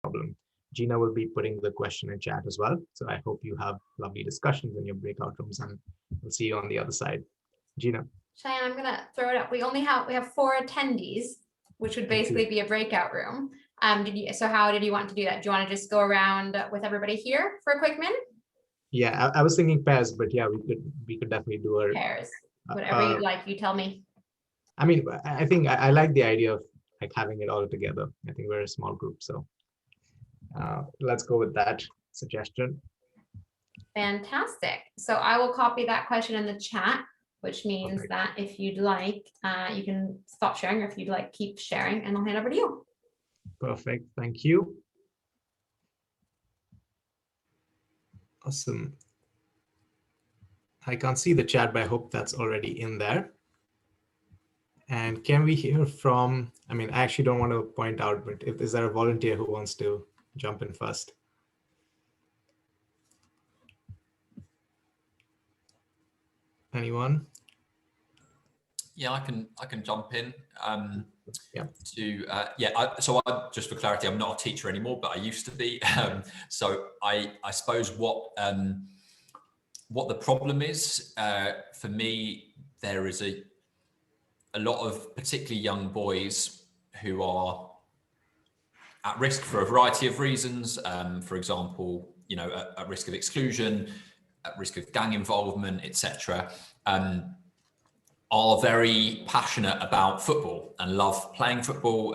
problem. Gina will be putting the question in chat as well. So I hope you have lovely discussions in your breakout rooms, and we'll see you on the other side. Gina. Cheyenne, I'm gonna throw it up. We have 4 attendees, which would basically be a breakout room. So how did you want to do that? Do you want to just go around with everybody here for a quick minute? Yeah, I was thinking pairs, but yeah, we could definitely do a pairs. Whatever you like, you tell me. I mean, I think I like the idea of like having it all together. I think we're a small group, so let's go with that suggestion. Fantastic. So I will copy that question in the chat, which means that if you'd like, you can stop sharing, or if you'd like, keep sharing, and I'll hand over to you. Perfect. Thank you. Awesome. I can't see the chat, but I hope that's already in there. And can we hear from, I mean, I actually don't want to point out, but is there a volunteer who wants to jump in first? Anyone? Yeah, I can jump in. Yeah. So just for clarity, I'm not a teacher anymore, but I used to be. So I suppose what the problem is for me, there is a lot of particularly young boys who are at risk for a variety of reasons. For example, at risk of exclusion, at risk of gang involvement, etc. Are very passionate about football and love playing football.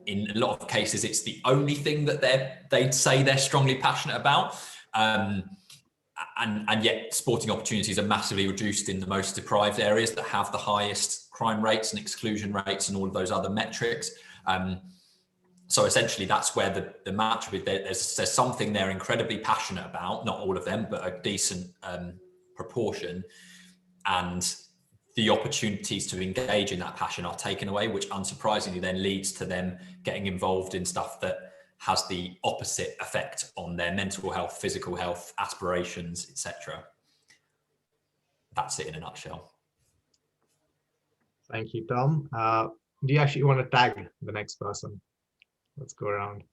In a lot of cases, it's the only thing that they'd say they're strongly passionate about. And yet sporting opportunities are massively reduced in the most deprived areas that have the highest crime rates and exclusion rates and all of those other metrics. So essentially that's where the match with there's something they're incredibly passionate about, not all of them, but a decent proportion. And the opportunities to engage in that passion are taken away, which unsurprisingly then leads to them getting involved in stuff that has the opposite effect on their mental health, physical health, aspirations, etc. That's it in a nutshell. Thank you, Tom. Do you actually want to tag the next person? Let's go around.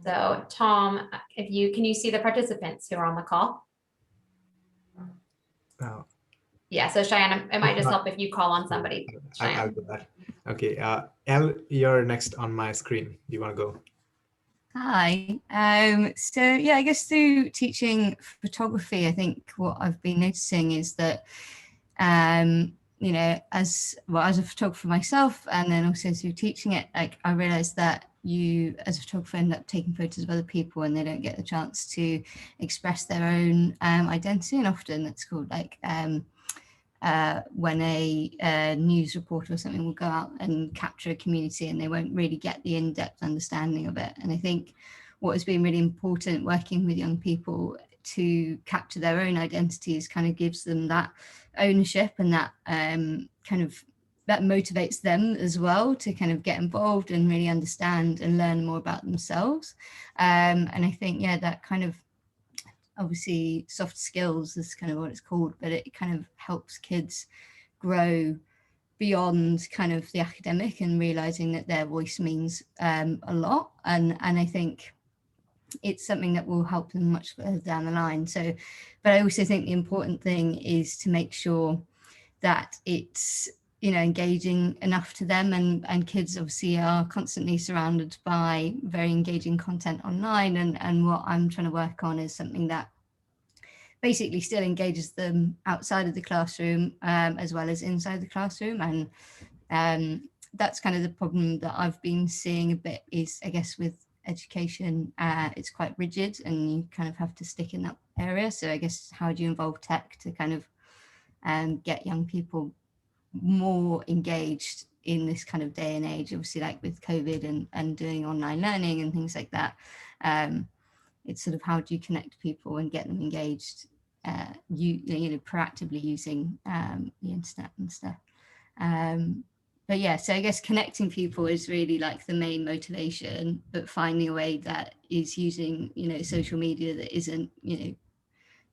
So Tom, can you see the participants who are on the call? Yeah, so Cheyenne, it might just help if you call on somebody. I'll do that. Okay, Elle, you're next on my screen. Do you want to go? Hi. So yeah, I guess through teaching photography, I think what I've been noticing is that, as a photographer myself, and then also through teaching it, like I realized that you as a photographer end up taking photos of other people and they don't get the chance to express their own identity. And often that's called like when a news reporter or something will go out and capture a community and they won't really get the in-depth understanding of it. And I think what has been really important working with young people to capture their own identities kind of gives them that ownership, and that that motivates them as well to kind of get involved and really understand and learn more about themselves. And I think, yeah, that kind of, obviously soft skills is kind of what it's called, but it kind of helps kids grow beyond kind of the academic and realizing that their voice means a lot. And I think it's something that will help them much further down the line. So, but I also think the important thing is to make sure that it's, engaging enough to them, and kids obviously are constantly surrounded by very engaging content online, and what I'm trying to work on is something that basically still engages them outside of the classroom as well as inside the classroom. And that's kind of the problem that I've been seeing a bit is, I guess, with education, it's quite rigid and you kind of have to stick in that area. So I guess, how do you involve tech to kind of get young people more engaged in this kind of day and age, obviously, like with COVID and doing online learning and things like that. It's sort of, how do you connect people and get them engaged, proactively using the internet and stuff. But yeah, so I guess connecting people is really like the main motivation, but finding a way that is using, social media that isn't,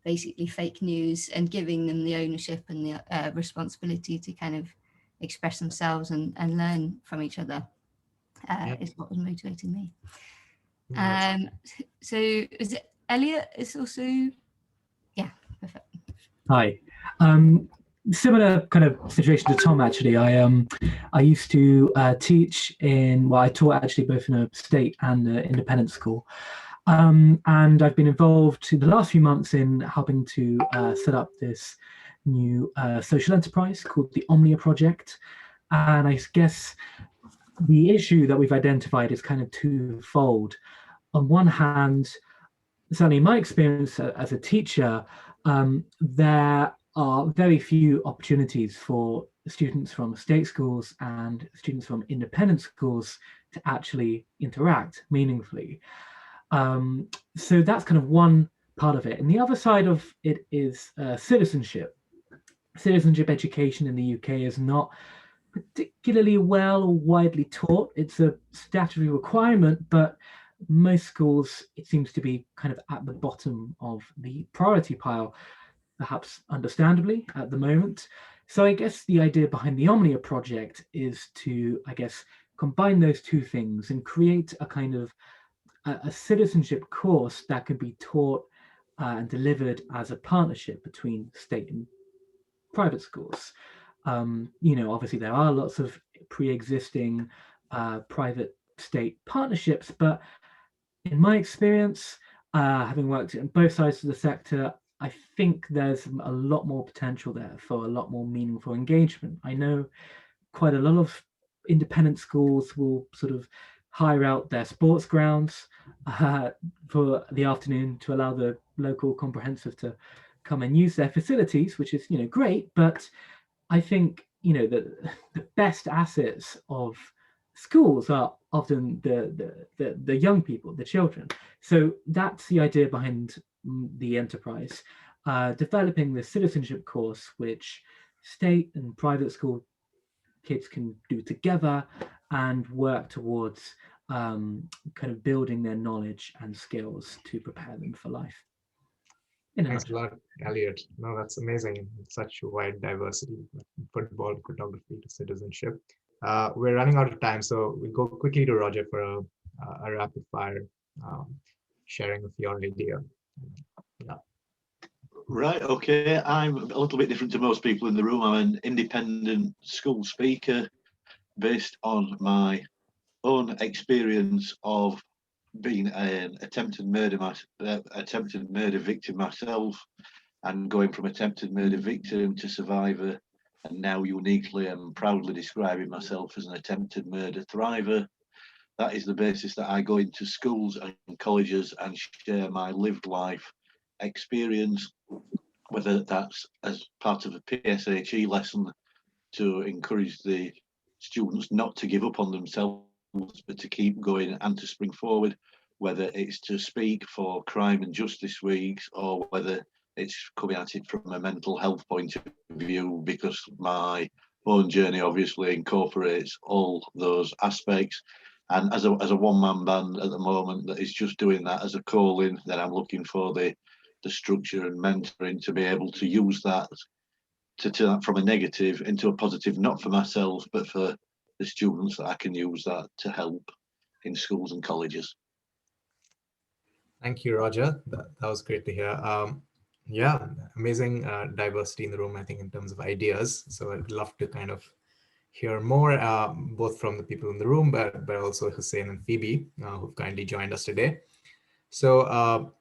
basically fake news, and giving them the ownership and the responsibility to kind of express themselves and learn from each other. is what was motivating me. Yeah. So is it Elliot is also, yeah, perfect. Hi. Similar kind of situation to Tom, actually. I used to teach in, well, I taught actually both in a state and independent school. And I've been involved in the last few months in helping to set up this new social enterprise called the Omnia Project. And I guess the issue that we've identified is kind of twofold. On one hand, certainly in my experience as a teacher, there are very few opportunities for students from state schools and students from independent schools to actually interact meaningfully. So that's kind of one part of it. And the other side of it is citizenship. Citizenship education in the UK is not particularly well or widely taught. It's a statutory requirement, but most schools, it seems to be kind of at the bottom of the priority pile, perhaps understandably at the moment. So I guess the idea behind the Omnia project is to, I guess, combine those two things and create a kind of a citizenship course that can be taught and delivered as a partnership between state and private schools. Obviously there are lots of pre-existing private state partnerships, but in my experience, having worked on both sides of the sector, I think there's a lot more potential there for a lot more meaningful engagement. I know quite a lot of independent schools will sort of hire out their sports grounds for the afternoon to allow the local comprehensive to come and use their facilities, which is, great. But I think, the best assets of schools are often the young people, the children. So that's the idea behind the enterprise, developing the citizenship course, which state and private school kids can do together and work towards kind of building their knowledge and skills to prepare them for life. Thanks a lot, Elliot. No, that's amazing. Such a wide diversity, football, photography to citizenship. We're running out of time, so we'll go quickly to Roger for a rapid fire sharing of your idea. Yeah. Right, okay. I'm a little bit different to most people in the room. I'm an independent school speaker based on my own experience of being an attempted murder victim myself, and going from attempted murder victim to survivor, and now uniquely and proudly describing myself as an attempted murder thriver. That is the basis that I go into schools and colleges and share my lived life experience, whether that's as part of a PSHE lesson to encourage the students not to give up on themselves, but to keep going and to spring forward, whether it's to speak for Crime and Justice Weeks, or whether it's coming at it from a mental health point of view, because my own journey obviously incorporates all those aspects. And as a one-man band at the moment that is just doing that as a calling, then I'm looking for the structure and mentoring to be able to use that, to turn that from a negative into a positive, not for myself, but for the students, that I can use that to help in schools and colleges. Thank you, Roger. That was great to hear. Yeah, amazing diversity in the room, I think, in terms of ideas. So I'd love to kind of hear more, both from the people in the room, but also Hussein and Phoebe, who've kindly joined us today. So,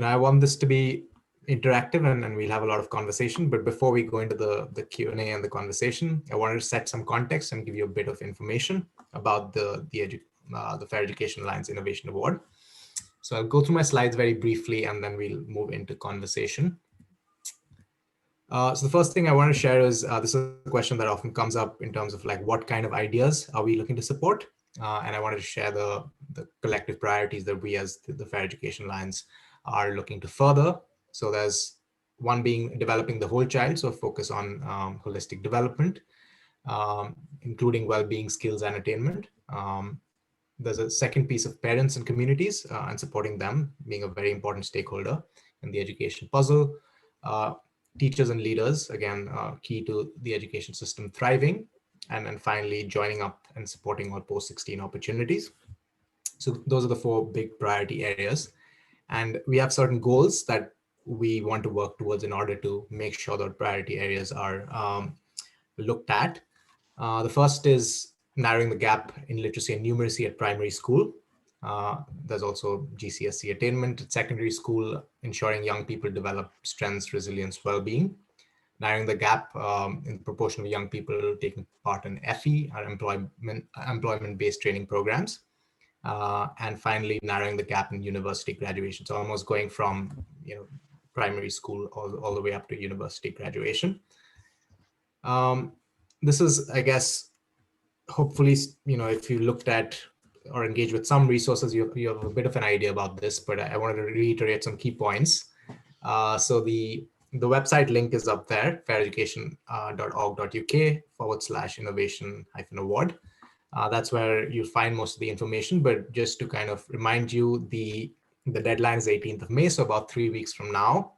I want this to be interactive and we'll have a lot of conversation. But before we go into the Q&A and the conversation, I wanted to set some context and give you a bit of information about the Fair Education Alliance Innovation Award. So I'll go through my slides very briefly and then we'll move into conversation. So the first thing I want to share is this is a question that often comes up in terms of like, what kind of ideas are we looking to support? And I wanted to share the collective priorities that we as the Fair Education Alliance are looking to further. So there's one being developing the whole child, so focus on holistic development, including well-being, skills, and attainment. There's a second piece of parents and communities and supporting them, being a very important stakeholder in the education puzzle. Teachers and leaders, again, key to the education system thriving. and then finally joining up and supporting all post-16 opportunities. So those are the 4 big priority areas. And we have certain goals that we want to work towards in order to make sure that priority areas are looked at. The first is narrowing the gap in literacy and numeracy at primary school. There's also GCSE attainment at secondary school, ensuring young people develop strengths, resilience, well-being. Narrowing the gap in the proportion of young people taking part in FE, or employment-based training programs. And finally, narrowing the gap in university graduation. So almost going from primary school all the way up to university graduation. This is, I guess, hopefully, if you looked at or engaged with some resources, you have a bit of an idea about this, but I wanted to reiterate some key points. So the website link is up there, faireducation.org.uk/innovation-award. That's where you'll find most of the information, but just to kind of remind you, the deadline is 18th of May, so about 3 weeks from now.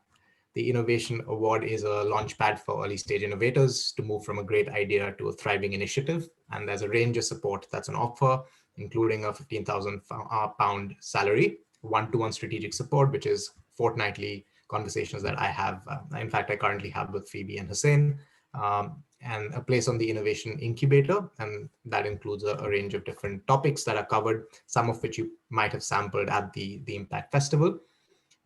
The Innovation Award is a launchpad for early stage innovators to move from a great idea to a thriving initiative. And there's a range of support that's on offer, including a £15,000 salary, one-to-one strategic support, which is fortnightly conversations that I have. In fact, I currently have with Phoebe and Hussein, and a place on the innovation incubator. And that includes a range of different topics that are covered, some of which you might have sampled at the Impact Festival.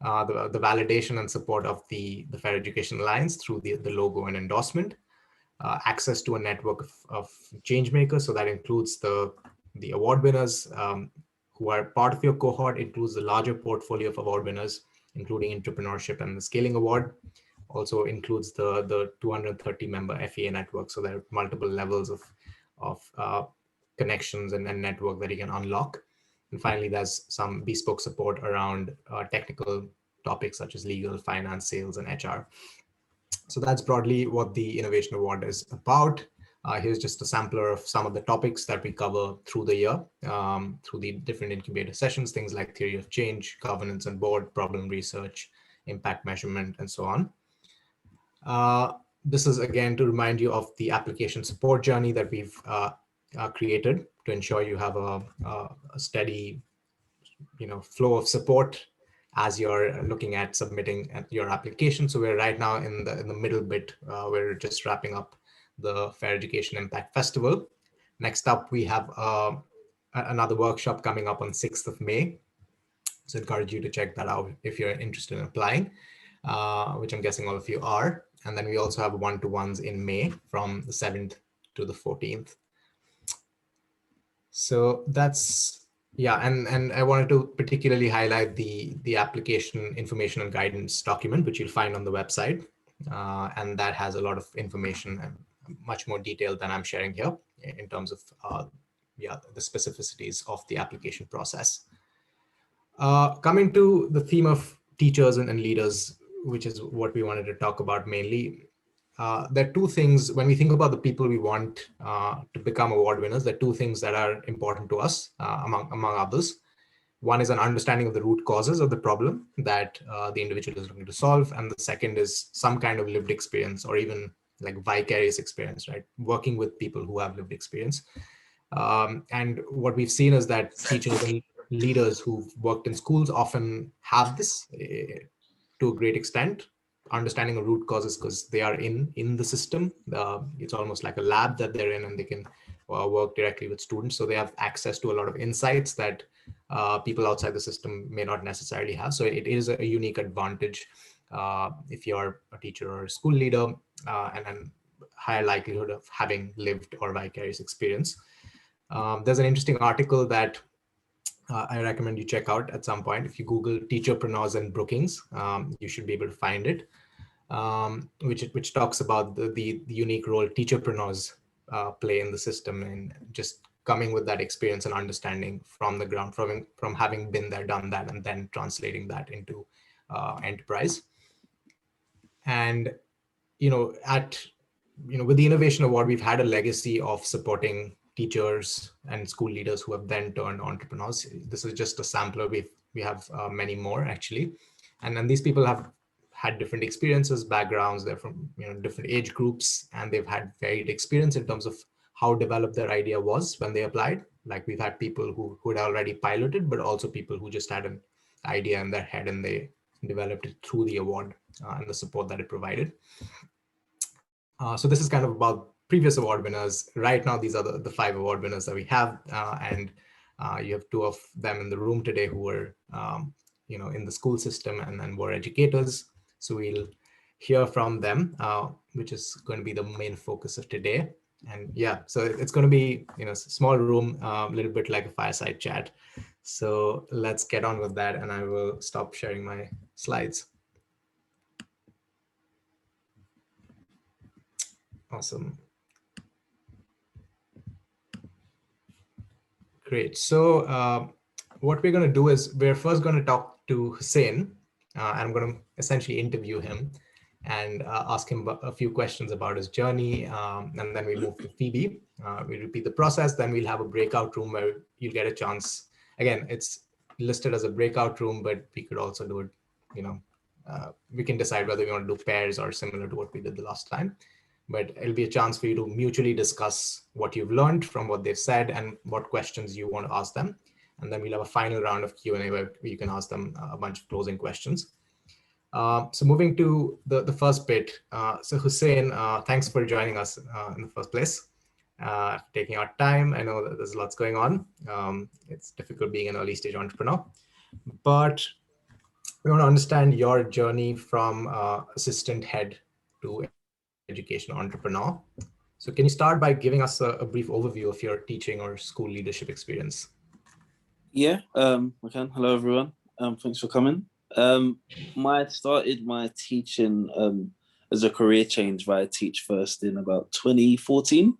The validation and support of the Fair Education Alliance through the logo and endorsement, access to a network of change makers. So that includes the award winners who are part of your cohort, includes the larger portfolio of award winners, including entrepreneurship and the scaling award. Also includes the 230 member FEA network. So there are multiple levels of connections and network that you can unlock. And finally, there's some bespoke support around technical topics such as legal, finance, sales, and HR. So that's broadly what the Innovation Award is about. Here's just a sampler of some of the topics that we cover through the year, through the different incubator sessions, things like theory of change, governance and board, problem research, impact measurement, and so on. This is again to remind you of the application support journey that we've created to ensure you have a steady, flow of support as you're looking at submitting your application. So we're right now in the middle bit. We're just wrapping up the Fair Education Impact Festival. Next up, we have another workshop coming up on 6th of May. So I encourage you to check that out if you're interested in applying, which I'm guessing all of you are. And then we also have one-to-ones in May from the 7th to the 14th. So that's, yeah, and I wanted to particularly highlight the application information and guidance document, which you'll find on the website. And that has a lot of information and much more detail than I'm sharing here in terms of the specificities of the application process. Coming to the theme of teachers and leaders, which is what we wanted to talk about mainly. There are two things when we think about the people we want to become award winners. There are two things that are important to us, among others. One is an understanding of the root causes of the problem that the individual is looking to solve, and the second is some kind of lived experience or even like vicarious experience, right? Working with people who have lived experience. And what we've seen is that teachers and leaders who've worked in schools often have this to a great extent, understanding the root causes because they are in the system. It's almost like a lab that they're in, and they can work directly with students. So they have access to a lot of insights that people outside the system may not necessarily have. So it is a unique advantage if you're a teacher or a school leader, and then higher likelihood of having lived or vicarious experience. There's an interesting article that I recommend you check out at some point. If you Google teacherpreneurs and Brookings, you should be able to find it, which talks about the unique role teacherpreneurs play in the system, and just coming with that experience and understanding from the ground, from having been there, done that, and then translating that into enterprise. And with the Innovation Award, we've had a legacy of supporting teachers and school leaders who have then turned entrepreneurs. This is just a sampler. We have many more actually, and then these people have had different experiences, backgrounds. They're from different age groups, and they've had varied experience in terms of how developed their idea was when they applied. Like we've had people who had already piloted, but also people who just had an idea in their head and they developed it through the award and the support that it provided. So this is kind of about previous award winners. Right now, these are the 5 award winners that we have, and you have 2 of them in the room today who were, in the school system and then were educators. So we'll hear from them, which is going to be the main focus of today. And yeah, so it's going to be, a small room, a little bit like a fireside chat. So let's get on with that, and I will stop sharing my slides. Awesome. Great. So what we're going to do is we're first going to talk to Hussein, and I'm going to essentially interview him and ask him a few questions about his journey. And then we move to Phoebe. We repeat the process. Then we'll have a breakout room where you'll get a chance. Again, it's listed as a breakout room, but we could also do it, we can decide whether we want to do pairs or similar to what we did the last time. But it'll be a chance for you to mutually discuss what you've learned from what they've said and what questions you want to ask them. And then we'll have a final round of Q&A where you can ask them a bunch of closing questions. So moving to the first bit. So Hussein, thanks for joining us in the first place, taking our time. I know that there's lots going on. It's difficult being an early stage entrepreneur, but we want to understand your journey from assistant head to education entrepreneur. So can you start by giving us a brief overview of your teaching or school leadership experience? Yeah, I can. Hello, everyone. Thanks for coming. I started my teaching as a career change via Teach First in about 2014.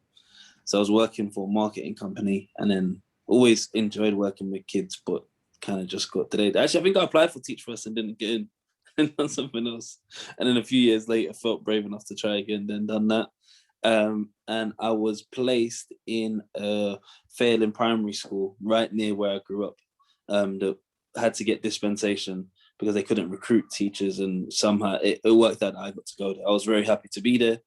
So I was working for a marketing company and then always enjoyed working with kids, but kind of just got delayed. Actually, I think I applied for Teach First and didn't get in and done something else. And then a few years later, felt brave enough to try again, then done that. And I was placed in a failing primary school right near where I grew up that had to get dispensation because they couldn't recruit teachers, and somehow it worked out. I got to go there. I was very happy to be there,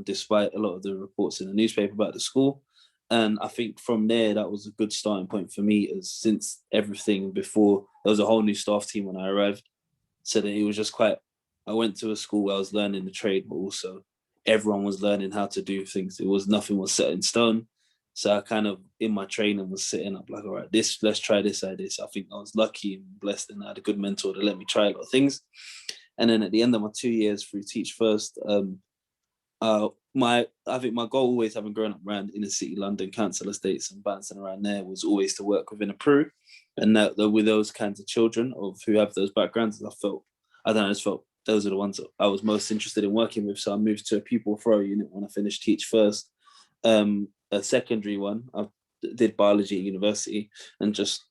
despite a lot of the reports in the newspaper about the school. And I think from there, that was a good starting point for me, as since everything before, there was a whole new staff team when I arrived. So that it was just quite, I went to a school where I was learning the trade, but also everyone was learning how to do things. Nothing was set in stone. So I kind of, in my training, was sitting up like, all right, let's try this idea. So I think I was lucky and blessed, and I had a good mentor to let me try a lot of things. And then at the end of my 2 years through Teach First, I think my goal always, having grown up around inner city London, council estates and bouncing around there, was always to work within a Peru. And that with those kinds of children who have those backgrounds, I just felt those are the ones that I was most interested in working with. So I moved to a pupil referral unit when I finished Teach First. A secondary one, I did biology at university and just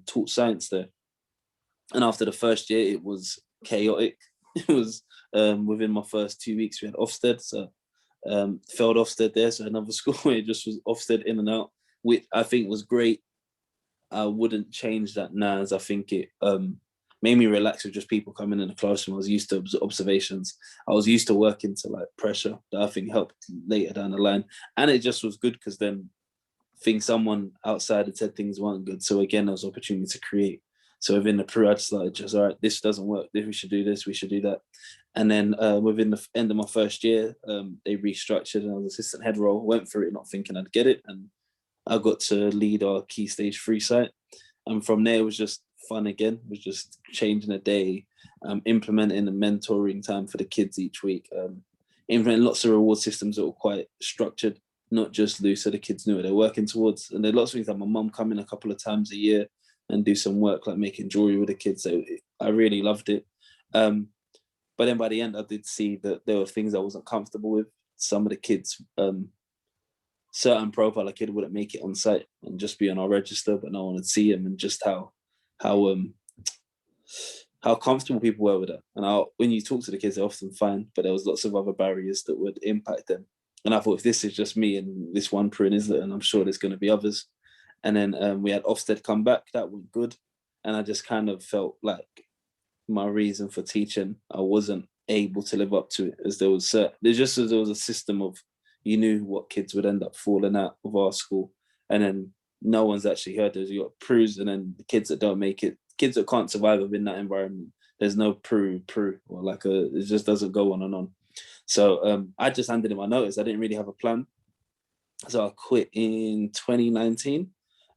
taught science there. And after the first year, it was chaotic. It was within my first 2 weeks, we had Ofsted. So failed Ofsted there. So another school where it just was Ofsted in and out, which I think was great. I wouldn't change that now, as I think it made me relax with just people coming in the classroom. I was used to observations. I was used to working to like pressure that I think helped later down the line. And it just was good because then I think someone outside had said things weren't good. So again, there was opportunity to create. So within the Peru, I just started all right, this doesn't work. We should do this, we should do that. And then within the end of my first year, they restructured and I was assistant head role, went through it, not thinking I'd get it. And I got to lead our Key Stage 3 site. And from there, it was just fun again. It was just changing a day, implementing the mentoring time for the kids each week, implementing lots of reward systems that were quite structured, not just loose, so the kids knew what they're working towards. And there are lots of things like my mum come in a couple of times a year and do some work like making jewelry with the kids. So I really loved it. But then by the end, I did see that there were things I wasn't comfortable with. Some of the kids, certain profile of kid wouldn't make it on site and just be on our register, but no one would see him, and just how comfortable people were with it. And when you talk to the kids, they're often fine, but there was lots of other barriers that would impact them. And I thought, if this is just me and this one Peru in Islip, and I'm sure there's going to be others. And then we had Ofsted come back, that went good. And I just kind of felt like my reason for teaching, I wasn't able to live up to it, as there was a system of you knew what kids would end up falling out of our school, and then no one's actually heard those. You got Prues, and then the kids that don't make it, kids that can't survive within that environment. There's no Prue, or like it just doesn't go on and on. So I just handed in my notice. I didn't really have a plan. So I quit in 2019,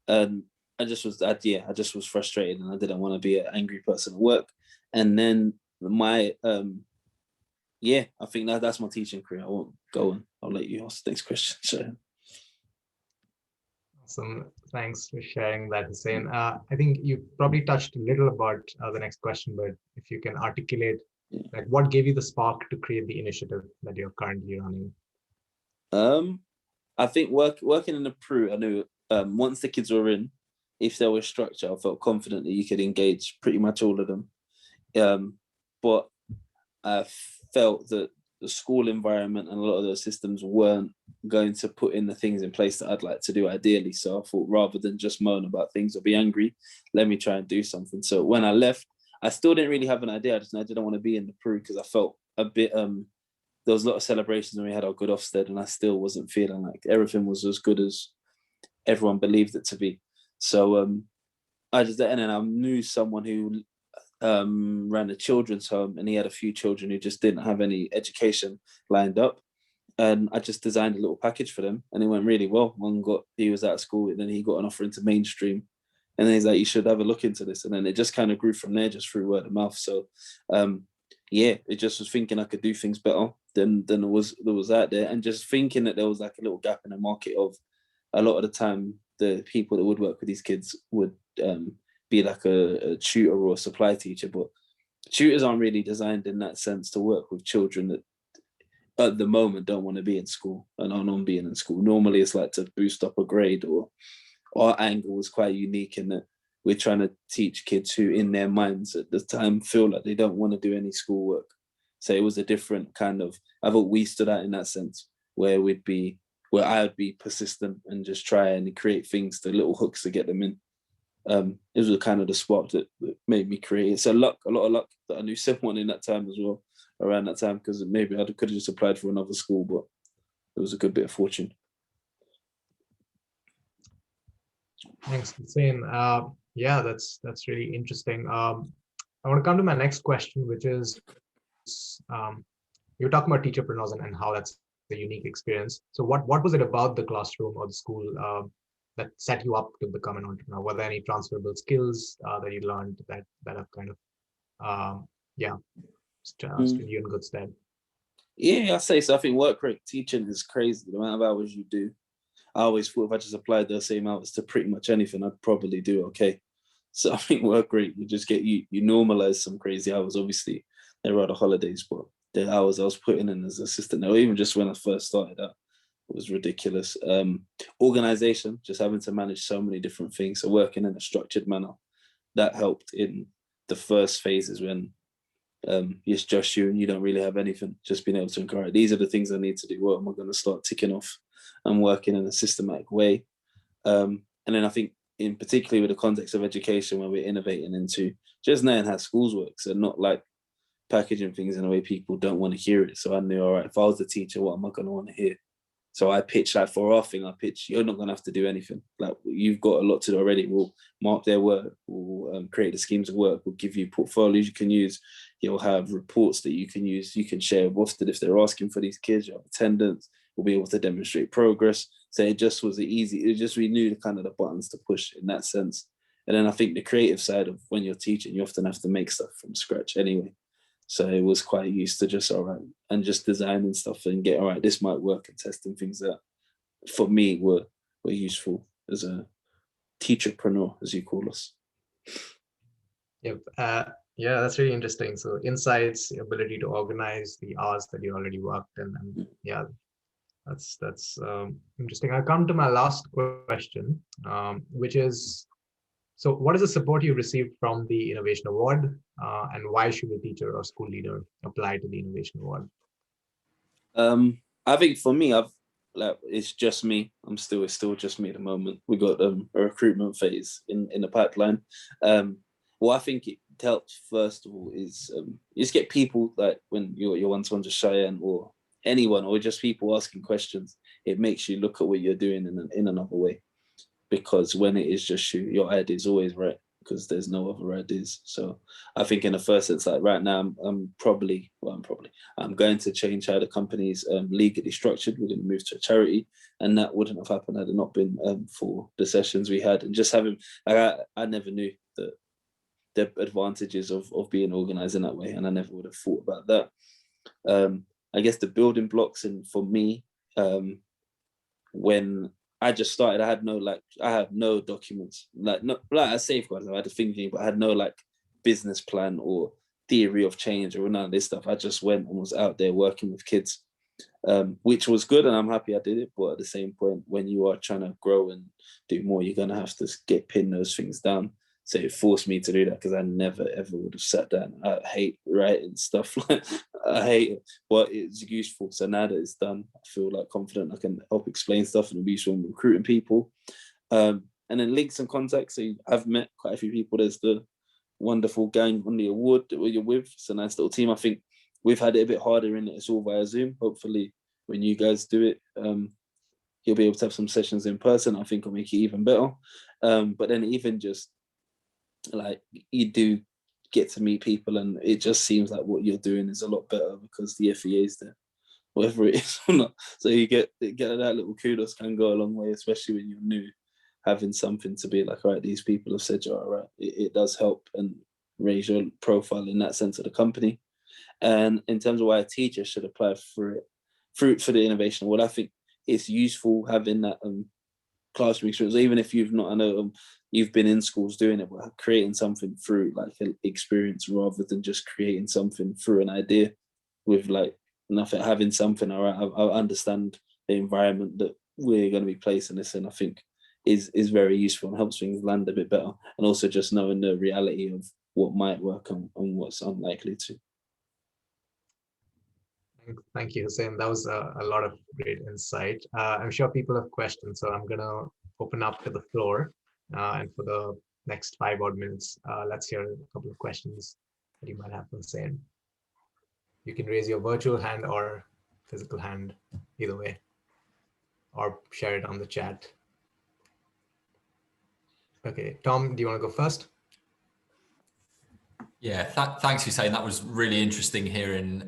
and I just was frustrated, and I didn't want to be an angry person at work. And then my I think that's my teaching career. I won't go on. I'll let you ask the next question. So. Awesome. Thanks for sharing that, Hussein. I think you probably touched a little about the next question, but if you can articulate, like, what gave you the spark to create the initiative that you're currently running? I think working in the Peru, I knew once the kids were in, if there was structure, I felt confident that you could engage pretty much all of them. But I felt that the school environment and a lot of those systems weren't going to put in the things in place that I'd like to do ideally. So I thought, rather than just moan about things or be angry, let me try and do something. So when I left, I still didn't really have an idea. I didn't want to be in the Peru because I felt a bit, there was a lot of celebrations when we had our good Ofsted, and I still wasn't feeling like everything was as good as everyone believed it to be. So and then I knew someone who ran a children's home, and he had a few children who just didn't have any education lined up, and I just designed a little package for them, and it went really well. He was out of school, and then he got an offer into mainstream, and then he's like, you should have a look into this, and then it just kind of grew from there, just through word of mouth. So it just was thinking I could do things better than there was out there, and just thinking that there was like a little gap in the market of a lot of the time the people that would work with these kids would be like a tutor or a supply teacher, but tutors aren't really designed in that sense to work with children that at the moment don't want to be in school and are not being in school. Normally it's like to boost up a grade, or our angle was quite unique in that we're trying to teach kids who in their minds at the time feel like they don't want to do any schoolwork. So it was a different kind of, I thought we stood out in that sense, where I would be persistent and just try and create things, the little hooks to get them in. It was kind of the spark that made me create. It's a lot of luck that I knew someone in that time as well, around that time, because maybe I could have just applied for another school, but it was a good bit of fortune. Thanks, Hussein. That's really interesting. I want to come to my next question, which is, you were talking about teacherpreneurs and how that's a unique experience. So what was it about the classroom or the school that set you up to become an entrepreneur? Were there any transferable skills that you learned that have kind of stood you in good stead? Yeah, I say so. I think work rate teaching is crazy. The amount of hours you do. I always thought if I just applied those same hours to pretty much anything, I'd probably do okay. So I think work rate, you just get you normalize some crazy hours. Obviously, there are the holidays, but the hours I was putting in as assistant, or even just when I first started out, it was ridiculous. Organization, just having to manage so many different things. So working in a structured manner, that helped in the first phases when it's just you and you don't really have anything. Just being able to encourage, these are the things I need to do. What am I going to start ticking off and working in a systematic way? And then I think, in particularly with the context of education, where we're innovating into just knowing how schools work, so not like packaging things in a way people don't want to hear it. So I knew, all right, if I was the teacher, what am I going to want to hear? So I pitched, like for our thing, you're not going to have to do anything. Like, you've got a lot to do already. We'll mark their work. We'll create the schemes of work. We'll give you portfolios you can use. You'll have reports that you can use. You can share with Ofsted if they're asking for these kids. You have attendance. We'll be able to demonstrate progress. So it just was we knew the kind of the buttons to push in that sense. And then I think the creative side of when you're teaching, you often have to make stuff from scratch anyway. So it was quite used to just, all right, and just designing stuff and get, all right, this might work, and testing things that for me were useful as a teacherpreneur, as you call us. Yep. Yeah, that's really interesting. So insights, the ability to organize the hours that you already worked, and yeah, that's interesting. I'll come to my last question, which is, so what is the support you received from the Innovation Award, and why should a teacher or school leader apply to the Innovation Award? I think for me, it's just me. It's still just me at the moment. We got a recruitment phase in the pipeline. What I think it helped first of all is just get people, like when your one-to-one to Cheyenne or anyone or just people asking questions, it makes you look at what you're doing in another way. Because when it is just you, your idea is always right, because there's no other ideas. So I think in the first sense, like right now, I'm going to change how the company's legally structured. We're going to move to a charity, and that wouldn't have happened had it not been for the sessions we had. And just having, like, I never knew that the advantages of being organized in that way, and I never would have thought about that. I guess the building blocks, and for me, when I just started, I had no documents, like a safeguards. I had a thinking, but I had no like business plan or theory of change or none of this stuff. I just went and was out there working with kids, which was good, and I'm happy I did it. But at the same point, when you are trying to grow and do more, you're gonna have to pin those things down. So it forced me to do that, because I never ever would have sat down. I hate writing stuff. I hate it, but it's useful. So now that it's done, I feel like confident I can help explain stuff, and it'll be useful when recruiting people. And then links and contacts. So I've met quite a few people. There's the wonderful gang on the award that you're with. It's a nice little team. I think we've had it a bit harder in it. It's all via Zoom. Hopefully, when you guys do it, you'll be able to have some sessions in person. I think it'll make it even better. But then even just like, you do get to meet people, and it just seems like what you're doing is a lot better because the FEA is there, whether it is or not. So you get that little kudos can go a long way, especially when you're new. Having something to be like, all right, these people have said you're all right. It does help and raise your profile in that sense of the company. And in terms of why a teacher should apply for the Innovation Award, I think it's useful having that classroom experience, even if you've not, I know you've been in schools doing it, but creating something through like an experience rather than just creating something through an idea with like nothing, having something, all right, I understand the environment that we're going to be placing this in, I think is very useful and helps things land a bit better. And also just knowing the reality of what might work and what's unlikely to. Thank you, Hussein. That was a lot of great insight. I'm sure people have questions, so I'm going to open up to the floor. And for the next 5 odd minutes, let's hear a couple of questions that you might have for Hussein. You can raise your virtual hand or physical hand, either way, or share it on the chat. Okay, Tom, do you want to go first? Yeah, thanks, Hussein. That was really interesting hearing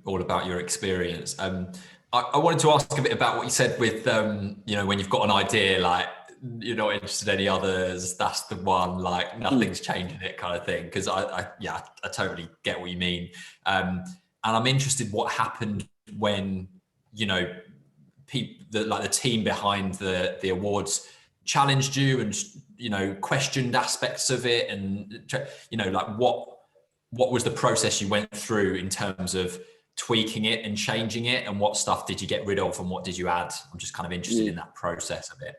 all about your experience. I wanted to ask a bit about what you said with, you know, when you've got an idea, like you're not interested in any others, that's the one, like nothing's changing it kind of thing. Because I totally get what you mean. And I'm interested what happened when, you know, the team behind the awards challenged you and, you know, questioned aspects of it, and, you know, like what was the process you went through in terms of tweaking it and changing it, and what stuff did you get rid of and what did you add? I'm just kind of interested in that process of it.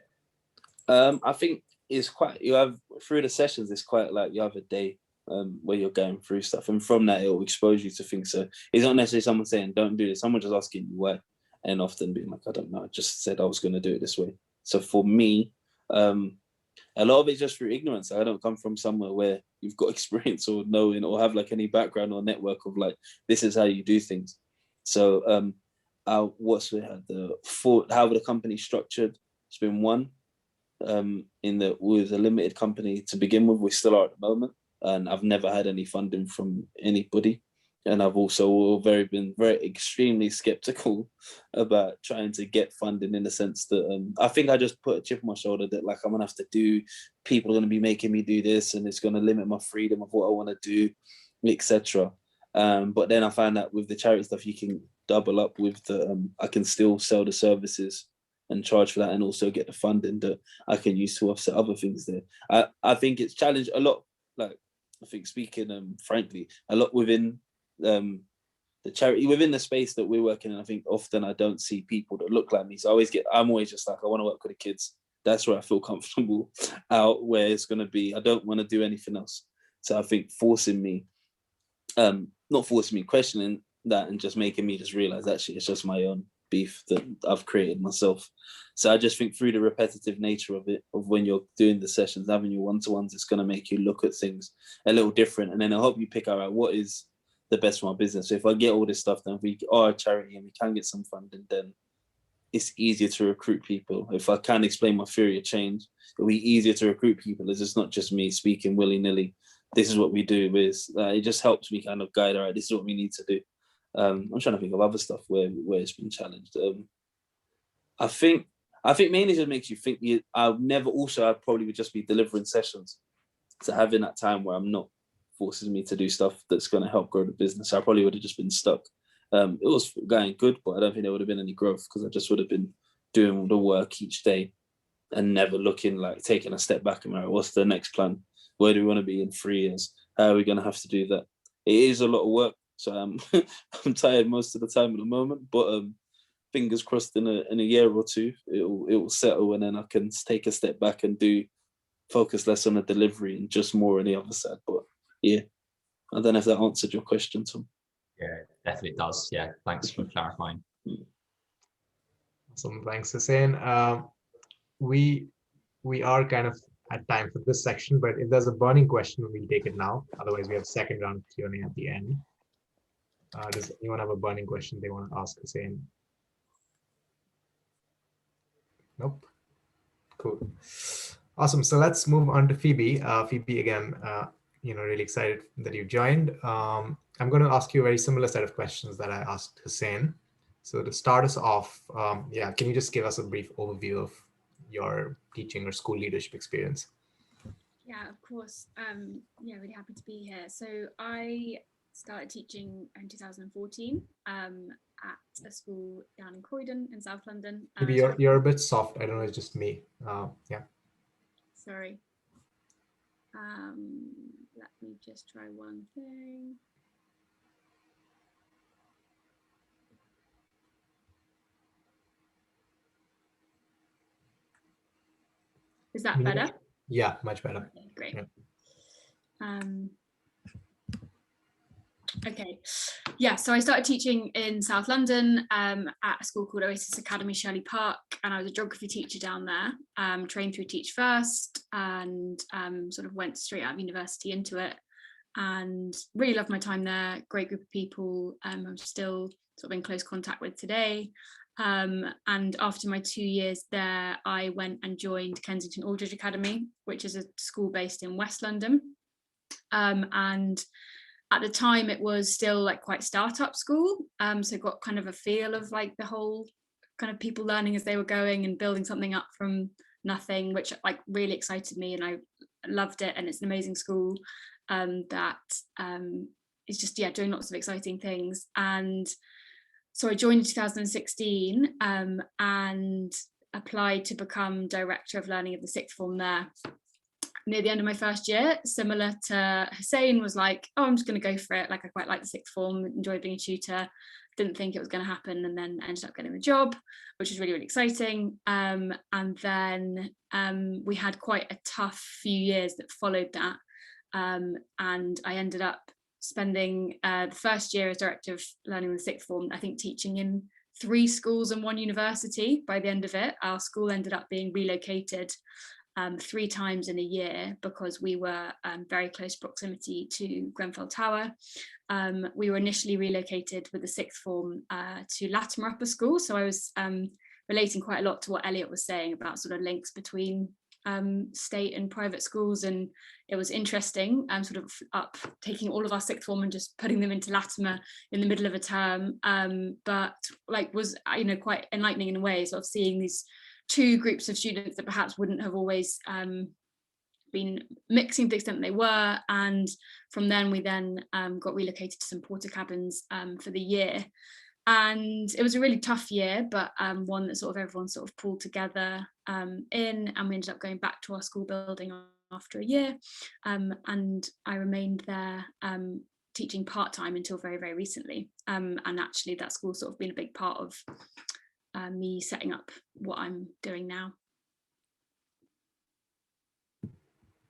I think it's quite, you have through the sessions, it's quite like you have a day where you're going through stuff, and from that it will expose you to things. So it's not necessarily someone saying don't do this, someone just asking you why, and often being like, I don't know, I just said I was going to do it this way. So for me, a lot of it's just through ignorance. I don't come from somewhere where you've got experience or knowing or have like any background or network of like, this is how you do things. So how the company's structured, it's been one. In that we was a limited company to begin with, we still are at the moment, and I've never had any funding from anybody. And I've also been extremely skeptical about trying to get funding, in the sense that I think I just put a chip on my shoulder that like I'm gonna have to do, people are gonna be making me do this, and it's gonna limit my freedom of what I want to do, etc. But then I found that with the charity stuff, you can double up with the I can still sell the services and charge for that, and also get the funding that I can use to offset other things there. I think it's challenged a lot, like I think speaking frankly, a lot within the charity, within the space that we're working in. I think often I don't see people that look like me, so I'm always just like, I want to work with the kids. That's where I feel comfortable. Out where it's going to be, I don't want to do anything else. So I think not forcing me, questioning that, and just making me just realize actually it's just my own beef that I've created myself. So I just think through the repetitive nature of it, of when you're doing the sessions, having your one-to-ones, it's going to make you look at things a little different, and then I hope you pick out what is the best for my business. So if I get all this stuff done, if we are a charity and we can get some funding, then it's easier to recruit people. If I can explain my theory of change, it'll be easier to recruit people. It's not just me speaking willy-nilly. This is what we do. It just helps me kind of guide, all right, this is what we need to do. I'm trying to think of other stuff where it's been challenged. I think mainly just makes you think. I probably would just be delivering sessions. So having that time where I'm not forces me to do stuff that's going to help grow the business. I probably would have just been stuck. It was going good, but I don't think there would have been any growth because I just would have been doing the work each day and never looking, like taking a step back and what's the next plan? Where do we want to be in 3 years? How are we going to have to do that? It is a lot of work. So I'm tired most of the time at the moment, but fingers crossed in a year or two, it will settle and then I can take a step back and focus less on the delivery and just more on the other side. But yeah, I don't know if that answered your question, Tom. Yeah, definitely does. Yeah, thanks for clarifying. Awesome, thanks, Hussein. We are kind of at time for this section, but if there's a burning question, we'll take it now. Otherwise, we have second round Q&A at the end. Does anyone have a burning question they want to ask Hussein? Nope. Cool. Awesome. So let's move on to Phoebe. Phoebe, again, really excited that you joined. I'm going to ask you a very similar set of questions that I asked Hussein. So to start us off, can you just give us a brief overview of your teaching or school leadership experience? Yeah, of course. Really happy to be here. So I started teaching in 2014 at a school down in Croydon in South London. Maybe you're a bit soft. I don't know, it's just me. Yeah. Sorry. Let me just try one thing. Is that better? Yeah, much better. Okay, great. Yeah. Okay. Yeah, so I started teaching in South London at a school called Oasis Academy, Shirley Park, and I was a geography teacher down there, trained through Teach First, and sort of went straight out of university into it, and really loved my time there. Great group of people I'm still sort of in close contact with today. And after my 2 years there, I went and joined Kensington Aldridge Academy, which is a school based in West London. And at the time it was still like quite startup school. So got kind of a feel of like the whole kind of people learning as they were going and building something up from nothing, which like really excited me and I loved it. And it's an amazing school that is just, doing lots of exciting things. And so I joined in 2016 and applied to become Director of Learning of the Sixth Form there. Near the end of my first year, similar to Hussein, was like, oh, I'm just going to go for it. Like I quite like the sixth form, enjoyed being a tutor, didn't think it was going to happen, and then ended up getting the job, which was really, really exciting. And then we had quite a tough few years that followed that. And I ended up spending the first year as Director of Learning in the Sixth Form, I think teaching in 3 schools and 1 university. By the end of it, our school ended up being relocated 3 times in a year because we were very close proximity to Grenfell Tower. We were initially relocated with the sixth form to Latimer Upper School. So I was relating quite a lot to what Elliot was saying about sort of links between state and private schools, and it was interesting sort of up taking all of our sixth form and just putting them into Latimer in the middle of a term, but like was quite enlightening in a way, sort of seeing these 2 groups of students that perhaps wouldn't have always been mixing to the extent they were. And from then we got relocated to some porter cabins for the year, and it was a really tough year, but one that sort of everyone sort of pulled together in, and we ended up going back to our school building after a year, and I remained there teaching part-time until very, very recently, and actually that school sort of been a big part of me setting up what I'm doing now.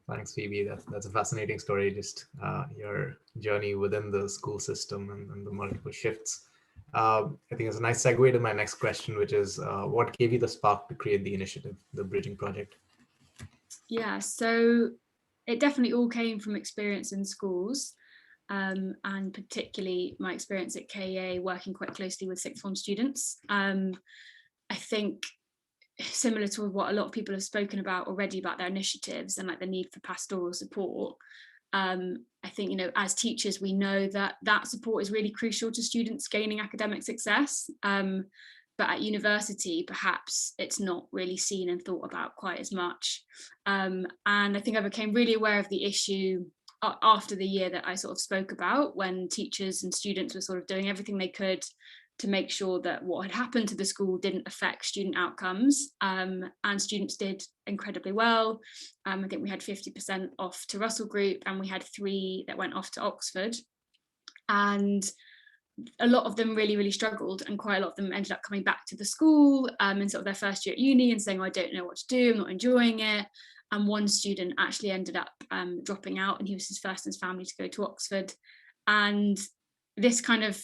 Thanks, Phoebe. That's a fascinating story, just your journey within the school system and the multiple shifts. I think it's a nice segue to my next question, which is what gave you the spark to create the initiative, the Bridging Project? Yeah, so it definitely all came from experience in schools. and particularly my experience at KEA working quite closely with sixth form students. I think similar to what a lot of people have spoken about already about their initiatives and like the need for pastoral support. I think, you know, as teachers, we know that that support is really crucial to students gaining academic success. But at university, perhaps it's not really seen and thought about quite as much. And I think I became really aware of the issue after the year that I sort of spoke about, when teachers and students were sort of doing everything they could to make sure that what had happened to the school didn't affect student outcomes, and students did incredibly well. I think we had 50% off to Russell Group, and we had 3 that went off to Oxford, and a lot of them really struggled, and quite a lot of them ended up coming back to the school in sort of their first year at uni and saying, oh, I don't know what to do, I'm not enjoying it. And one student actually ended up dropping out, and he was his first in his family to go to Oxford. And this kind of,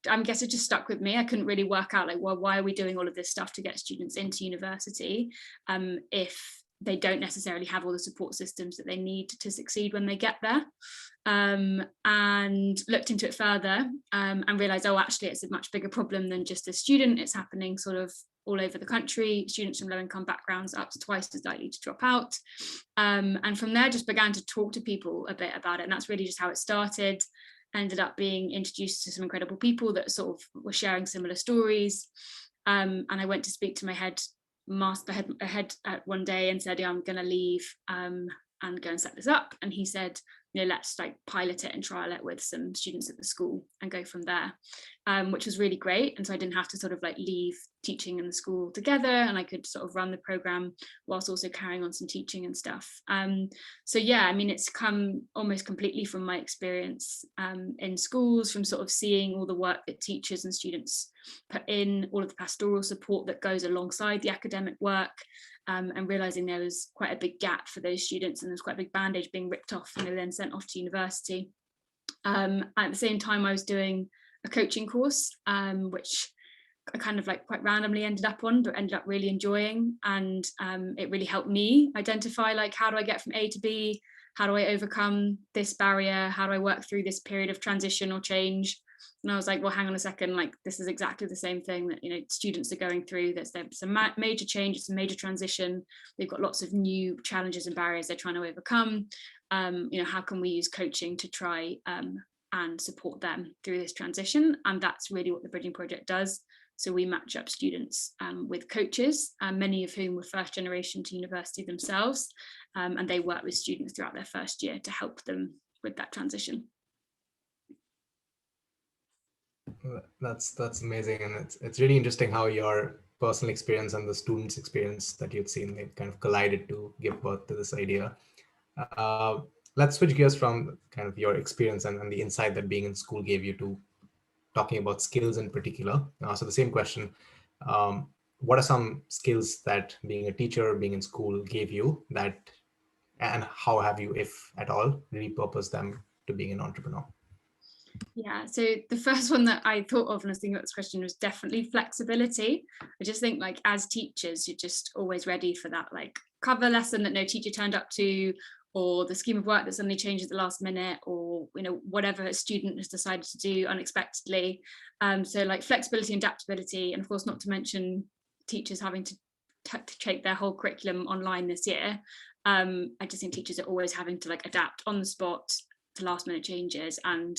I guess it just stuck with me. I couldn't really work out, like, well, why are we doing all of this stuff to get students into university if they don't necessarily have all the support systems that they need to succeed when they get there? And looked into it further and realized, oh, actually, it's a much bigger problem than just a student. It's happening sort of all over the country. Students from low-income backgrounds are up to twice as likely to drop out. And from there, just began to talk to people a bit about it. And that's really just how it started. Ended up being introduced to some incredible people that sort of were sharing similar stories. And I went to speak to my head at one day and said, yeah, I'm going to leave and go and set this up. And he said, you know, let's like pilot it and trial it with some students at the school and go from there, which was really great. And so I didn't have to sort of like leave teaching in the school together, and I could sort of run the program whilst also carrying on some teaching and stuff. So yeah, I mean, it's come almost completely from my experience in schools, from sort of seeing all the work that teachers and students put in, all of the pastoral support that goes alongside the academic work, and realizing there was quite a big gap for those students, and there's quite a big bandage being ripped off and then sent off to university. At the same time, I was doing a coaching course, which I kind of like quite randomly ended up on, but ended up really enjoying. And it really helped me identify, like, how do I get from A to B? How do I overcome this barrier? How do I work through this period of transition or change? And I was like, well, hang on a second, like, this is exactly the same thing that, you know, students are going through. There's some major change, it's a major transition. They've got lots of new challenges and barriers they're trying to overcome. You know, how can we use coaching to try and support them through this transition? And that's really what the Bridging Project does. So we match up students with coaches, many of whom were first generation to university themselves, and they work with students throughout their first year to help them with that transition. That's amazing, and it's really interesting how your personal experience and the students' experience that you'd seen, they kind of collided to give birth to this idea. Let's switch gears from kind of your experience and the insight that being in school gave you to talking about skills in particular. So the same question, what are some skills that being a teacher, being in school gave you, that, and how have you, if at all, repurposed them to being an entrepreneur? Yeah, so the first one that I thought of when I was thinking about this question was definitely flexibility. I just think, like, as teachers, you're just always ready for that, like, cover lesson that no teacher turned up to, or the scheme of work that suddenly changed at the last minute, or, you know, whatever a student has decided to do unexpectedly. So like flexibility and adaptability, and of course, not to mention teachers having to take their whole curriculum online this year. I just think teachers are always having to like adapt on the spot to last minute changes, and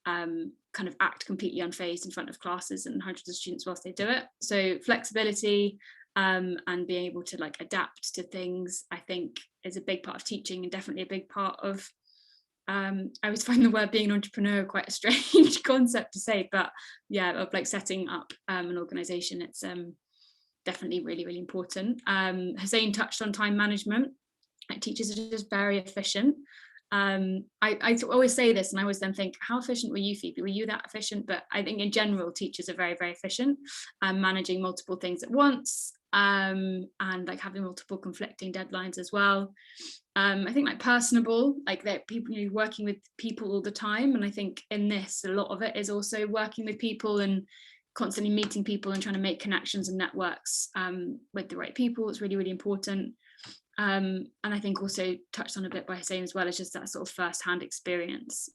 kind of act completely unfazed in front of classes and hundreds of students whilst they do it. So flexibility and being able to like adapt to things, I think, is a big part of teaching, and definitely a big part of, I always find the word being an entrepreneur quite a strange concept to say, but yeah, of like setting up an organization, it's definitely really important. Hussein touched on time management. Like, teachers are just very efficient. I always say this, and I always then think, how efficient were you, Phoebe? Were you that efficient? But I think in general, teachers are very efficient, managing multiple things at once, and like having multiple conflicting deadlines as well. I think like personable, like that people, you know, working with people all the time. And I think in this, a lot of it is also working with people and constantly meeting people and trying to make connections and networks with the right people. It's really important. And I think also touched on a bit by Hussein as well, is just that sort of first-hand experience,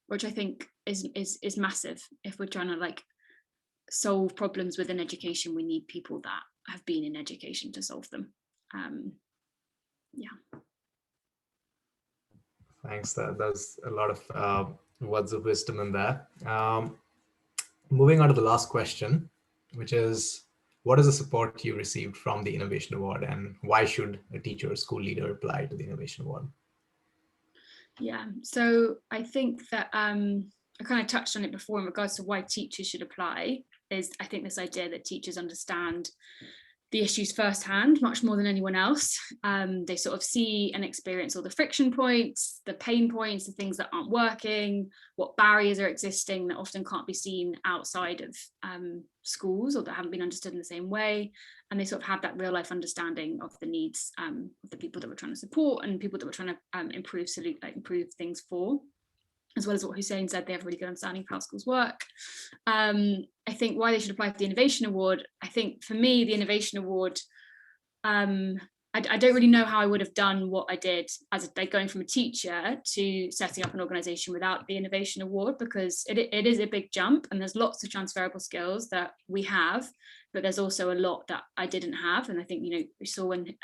which I think is massive. If we're trying to like solve problems within education, we need people that have been in education to solve them. Yeah. Thanks. That's a lot of words of wisdom in there. Moving on to the last question, which is, what is the support you received from the Innovation Award, and why should a teacher or school leader apply to the Innovation Award? Yeah, so I think that I kind of touched on it before in regards to why teachers should apply, is I think this idea that teachers understand the issues firsthand much more than anyone else. They sort of see and experience all the friction points, the pain points, the things that aren't working, what barriers are existing that often can't be seen outside of schools or that haven't been understood in the same way. And they sort of have that real life understanding of the needs of the people that we're trying to support and people that we're trying to improve things for. As well as what Hussein said, they have a really good understanding of how schools work. I think why they should apply for the Innovation Award, I think for me, the Innovation Award, I don't really know how I would have done what I did as going from a teacher to setting up an organisation without the Innovation Award, because it is a big jump and there's lots of transferable skills that we have, but there's also a lot that I didn't have. And I think, you know, we saw when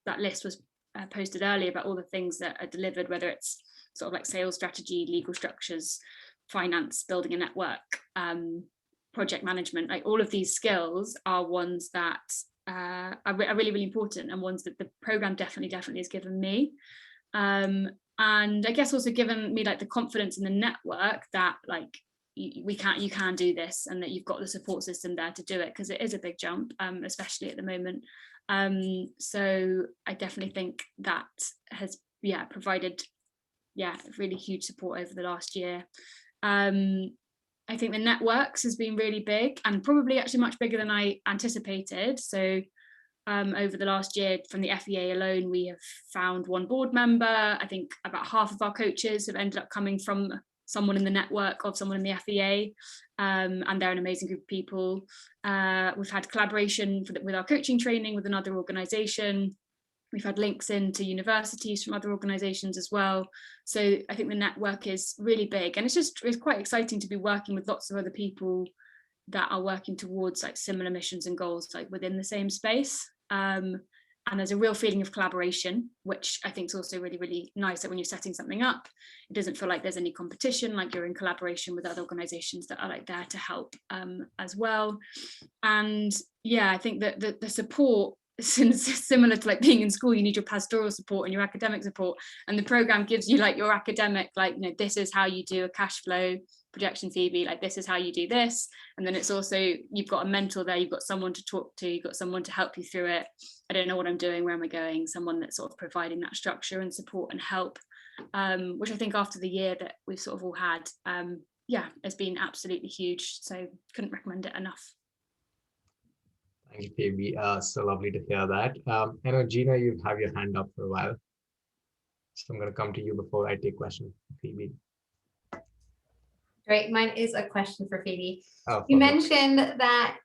that list was posted earlier about all the things that are delivered, whether it's sort of like sales strategy, legal structures, finance, building a network, project management, like all of these skills are ones that are really, really important, and ones that the program definitely has given me. And I guess also given me like the confidence in the network that like you can do this, and that you've got the support system there to do it, because it is a big jump, especially at the moment. So I definitely think that has provided really huge support over the last year. I think the networks has been really big, and probably actually much bigger than I anticipated. So over the last year from the FEA alone, we have found one board member. I think about half of our coaches have ended up coming from someone in the network of someone in the FEA, and they're an amazing group of people. We've had collaboration with our coaching training with another organisation. We've had links into universities from other organisations as well. So I think the network is really big, and it's quite exciting to be working with lots of other people that are working towards like similar missions and goals like within the same space. And there's a real feeling of collaboration, which I think is also really, really nice, that when you're setting something up, it doesn't feel like there's any competition, like you're in collaboration with other organisations that are like there to help as well. And yeah, I think that the support, similar to like being in school, you need your pastoral support and your academic support, and the program gives you like your academic, like, you know, this is how you do a cash flow projection, Phoebe, like this is how you do this. And then it's also, you've got a mentor there, you've got someone to talk to, you've got someone to help you through it. I don't know what I'm doing, where am I going? Someone that's sort of providing that structure and support and help, which I think after the year that we've sort of all had, has been absolutely huge. So couldn't recommend it enough. Thank you, Phoebe. So lovely to hear that. I know, Gina, you've had your hand up for a while, so I'm going to come to you before I take questions, Phoebe. Great. Mine is a question for Phoebe. Oh, you okay. mentioned that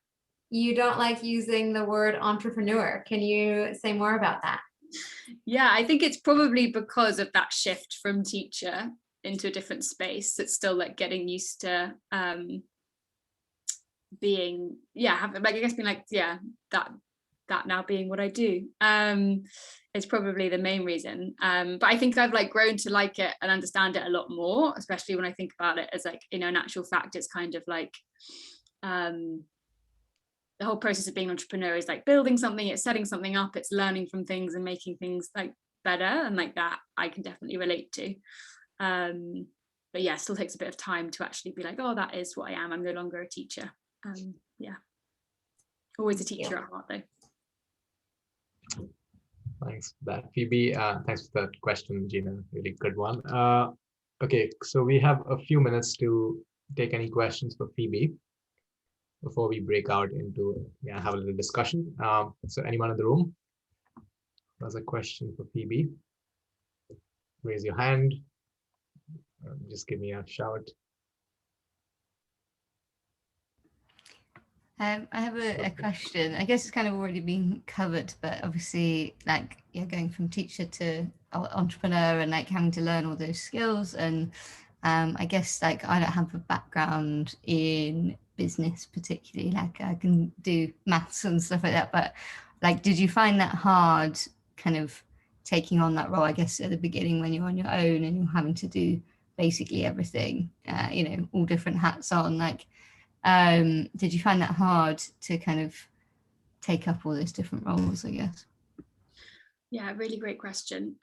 you don't like using the word entrepreneur. Can you say more about that? Yeah, I think it's probably because of that shift from teacher into a different space. It's still like getting used to being, that now being what I do is probably the main reason. But I think I've like grown to like it and understand it a lot more, especially when I think about it as like, you know, in actual fact, it's kind of like the whole process of being an entrepreneur is like building something, it's setting something up, it's learning from things and making things like better, and like that I can definitely relate to. But yeah, it still takes a bit of time to actually be like, oh, that is what I am. I'm no longer a teacher. Always a teacher at heart though. Thanks for that, Phoebe. Thanks for that question, Gina. Really good one. Okay, so we have a few minutes to take any questions for Phoebe before we break out into have a little discussion. So anyone in the room who has a question for Phoebe, raise your hand. Just give me a shout. I have a question. I guess it's kind of already been covered, but obviously, like, you're going from teacher to entrepreneur and like having to learn all those skills. And I guess like I don't have a background in business particularly. Like I can do maths and stuff like that, but like, did you find that hard, kind of taking on that role? I guess at the beginning when you're on your own and you're having to do basically everything, you know, all different hats on, like. Did you find that hard to kind of take up all those different roles, I guess? Yeah, really great question.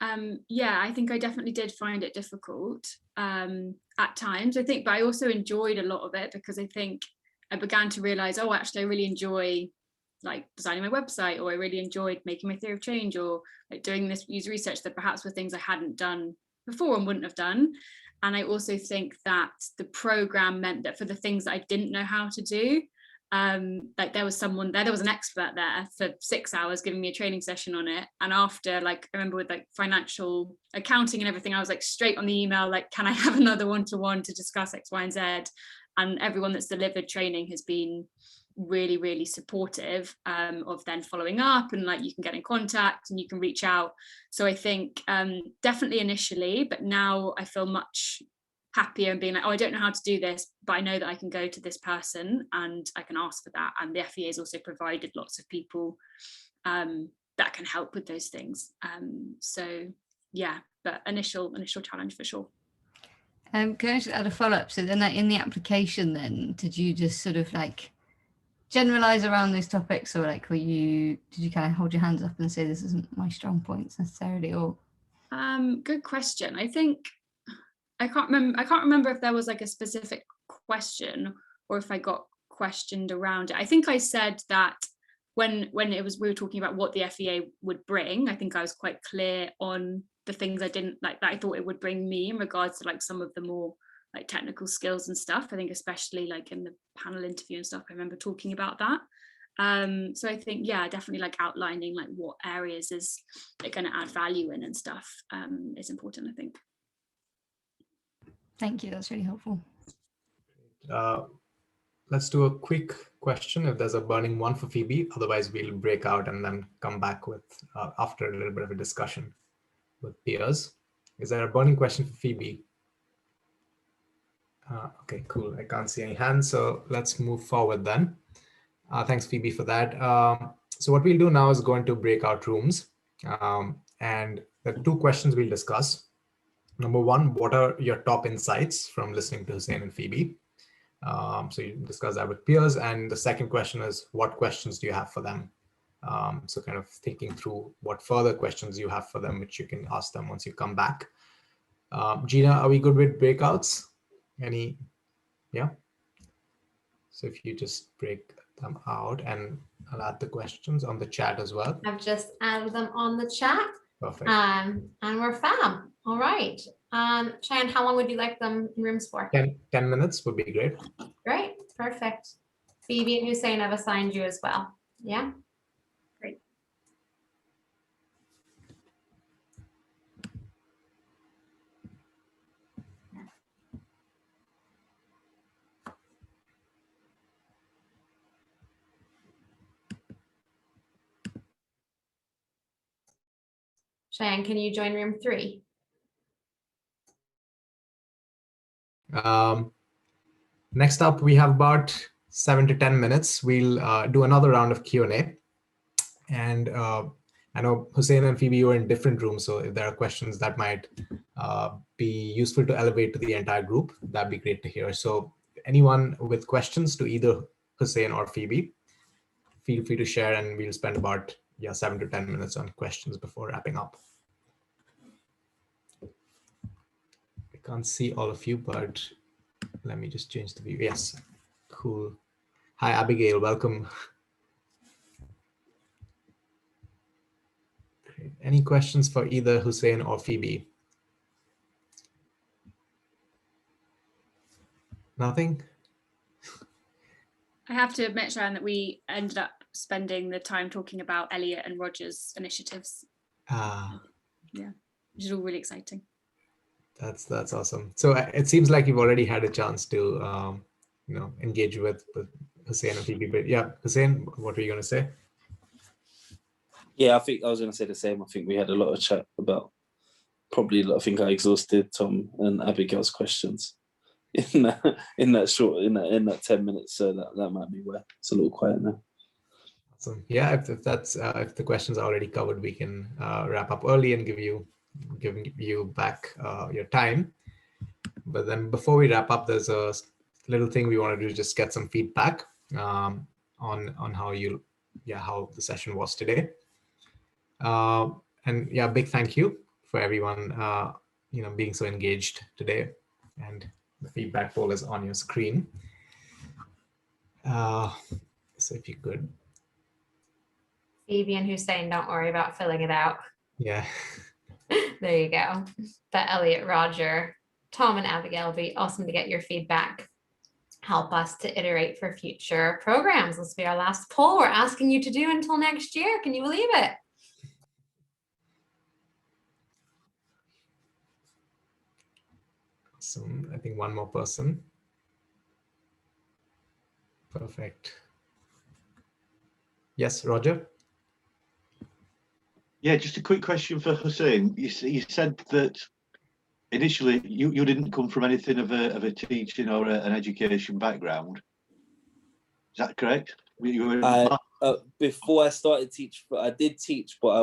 Yeah, I think I definitely did find it difficult at times, I think, but I also enjoyed a lot of it because I think I began to realize, oh, actually, I really enjoy like designing my website, or I really enjoyed making my theory of change, or like doing this user research that perhaps were things I hadn't done before and wouldn't have done. And I also think that the program meant that for the things that I didn't know how to do, like there was someone there, there was an expert there for 6 hours giving me a training session on it. And after, like, I remember with like financial accounting and everything, I was like straight on the email, like, can I have another one-to-one to discuss X, Y, and Z? And everyone that's delivered training has been really, really supportive of then following up, and like you can get in contact and you can reach out. So I think definitely initially, but now I feel much happier and being like, oh, I don't know how to do this, but I know that I can go to this person and I can ask for that. And the FEA has also provided lots of people that can help with those things. So yeah, but initial challenge for sure. Can I just add a follow-up? So then, like, in the application, then did you just sort of like generalize around those topics, or like did you kind of hold your hands up and say this isn't my strong points necessarily? Or good question. I think I can't remember if there was like a specific question or if I got questioned around it. I think I said that when we were talking about what the FEA would bring, I think I was quite clear on the things I didn't like, that I thought it would bring me in regards to like some of the more like technical skills and stuff. I think especially like in the panel interview and stuff, I remember talking about that. So I think, yeah, definitely like outlining like what areas is it going to add value in and stuff is important, I think. Thank you, that's really helpful. Let's do a quick question if there's a burning one for Phoebe. Otherwise, we'll break out and then come back with after a little bit of a discussion with peers. Is there a burning question for Phoebe? Okay, cool. I can't see any hands, so let's move forward then. Thanks, Phoebe, for that. So what we'll do now is go into breakout rooms. And the two questions we'll discuss. Number one, what are your top insights from listening to Hussein and Phoebe? So you discuss that with peers. And the second question is, what questions do you have for them? So kind of thinking through what further questions you have for them, which you can ask them once you come back. Gina, are we good with breakouts? Any? Yeah. So if you just break them out, and I'll add the questions on the chat as well. I've just added them on the chat. Perfect. And we're fab. All right. Cheyenne, how long would you like them in rooms for? 10 minutes would be great. Great. Perfect. Phoebe and Hussein have assigned you as well. Yeah. Great. Cheyenne, can you join room 3? Next up, we have about 7 to 10 minutes. We'll do another round of Q&A. And I know Hussein and Phoebe were in different rooms, so if there are questions that might be useful to elevate to the entire group, that'd be great to hear. So anyone with questions to either Hussein or Phoebe, feel free to share, and we'll spend about 7 to 10 minutes on questions before wrapping up. I can't see all of you, but let me just change the view. Yes, cool. Hi, Abigail, welcome. Great. Any questions for either Hussein or Phoebe? Nothing? I have to admit, Sharon, that we ended up spending the time talking about Elliot and Roger's initiatives. Yeah, which is all really exciting. That's awesome. So it seems like you've already had a chance to engage with Hussein and Phoebe. But yeah, Hussein, what were you going to say? Yeah, I think I was going to say the same. I think we had a lot of chat about, probably, I think I exhausted Tom and Abigail's questions in that 10 minutes. So that might be why it's a little quiet now. Awesome. Yeah, if that's if the questions are already covered, we can wrap up early and giving you back your time. But then before we wrap up, there's a little thing we want to do, just get some feedback on how how the session was today. And yeah, big thank you for everyone being so engaged today. And the feedback poll is on your screen. So if you could. Phoebe and Hussein, don't worry about filling it out. Yeah. There you go. But Elliot, Roger, Tom, and Abigail, it'll be awesome to get your feedback. Help us to iterate for future programs. This will be our last poll we're asking you to do until next year. Can you believe it? So I think one more person. Perfect. Yes, Roger. Yeah, just a quick question for Hussein. You said that initially you didn't come from anything of a teaching or an education background. Is that correct? Before I started teach, I did teach, but I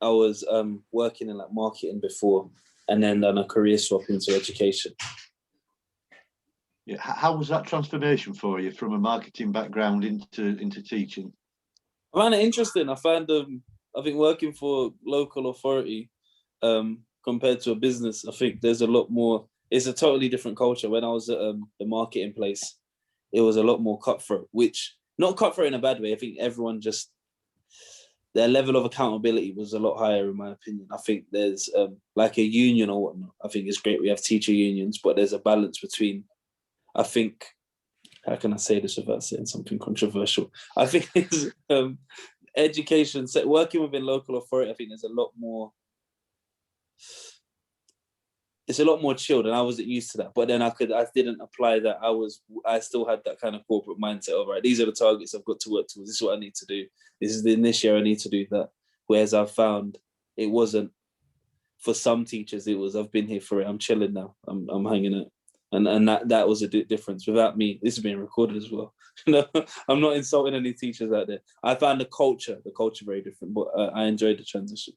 was working in like marketing before, and then done a career swap into education. Yeah. How was that transformation for you from a marketing background into teaching? I found it interesting. I found I think working for local authority compared to a business, I think there's a lot more. It's a totally different culture. When I was at the marketing place, it was a lot more cutthroat, which not cutthroat in a bad way. I think everyone just, their level of accountability was a lot higher, in my opinion. I think there's like a union or whatnot. I think it's great we have teacher unions, but there's a balance between, I think, how can I say this without saying something controversial? I think it's education, working within local authority, I think there's a lot more, it's a lot more chilled, and I wasn't used to that. But then I didn't apply that. I still had that kind of corporate mindset of, right, these are the targets I've got to work towards. This is what I need to do. This year I need to do that. Whereas I found it wasn't, for some teachers, it was, I've been here for it. I'm chilling now. I'm hanging out. And that was a difference. Without me, this is being recorded as well. I'm not insulting any teachers out there. I found the culture very different, but I enjoyed the transition.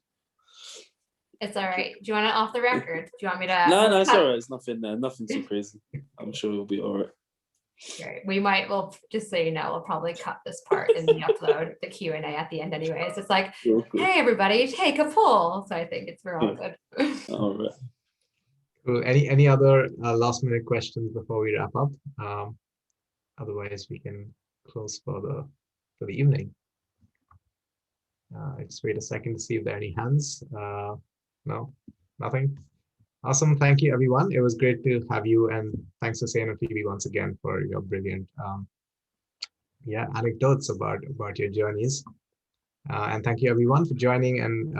It's all right. Do you want it off the record? Do you want me to? No, it's all right. It's nothing there. Nothing too crazy. I'm sure it'll be all right. Great. Well, just so you know, we'll probably cut this part in the upload, the Q&A at the end anyways. It's like, cool. Hey, everybody, take a poll. So I think we're all good. All right. Cool. Any other last minute questions before we wrap up? Otherwise, we can close for the evening. Just wait a second to see if there are any hands. No, nothing. Awesome. Thank you, everyone. It was great to have you, and thanks to Hussein and Phoebe once again for your brilliant anecdotes about your journeys. And thank you, everyone, for joining, and